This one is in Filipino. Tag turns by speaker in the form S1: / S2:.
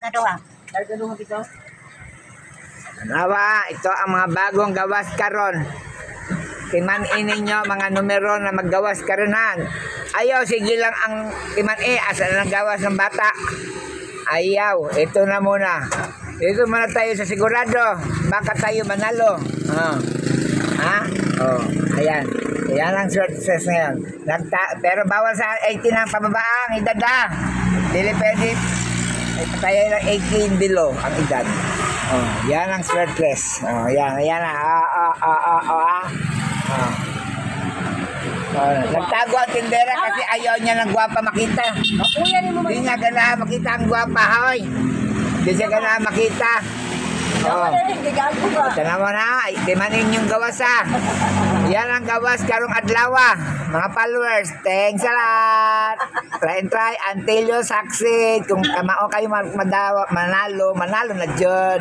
S1: kaduha. Kaduha bitaw.
S2: Nawa, ito ang mga bagong gawas karon. Timan-in ninyo mga numero na maggawas karonan. Ayaw, sige lang ang timan-in. Asa na gawas ng bata? Ayaw, ito na muna. Ito muna tayo sa sigurado. Baka tayo manalo. Ha? Oh, ayan. Ayan ang success ngayon. Pero bawal sa 18 ang pababaang edad ha. Dili pwede. Tayo lang 18 below ang edad. Oh, yan ang sweatless. Oh, yan na. Nagtago ang tindera kasi ayaw niya ng gwapa makita. Hindi niya ganahan makita ang gwapa, hoy. Hindi siya ganahan makita. Oh. Ito mo na, timanin yung gawas ha. Yan ang gawas karong adlaw. Mga followers, thanks a lot. Try until you succeed. Kung kamao kayo manalo na dyan.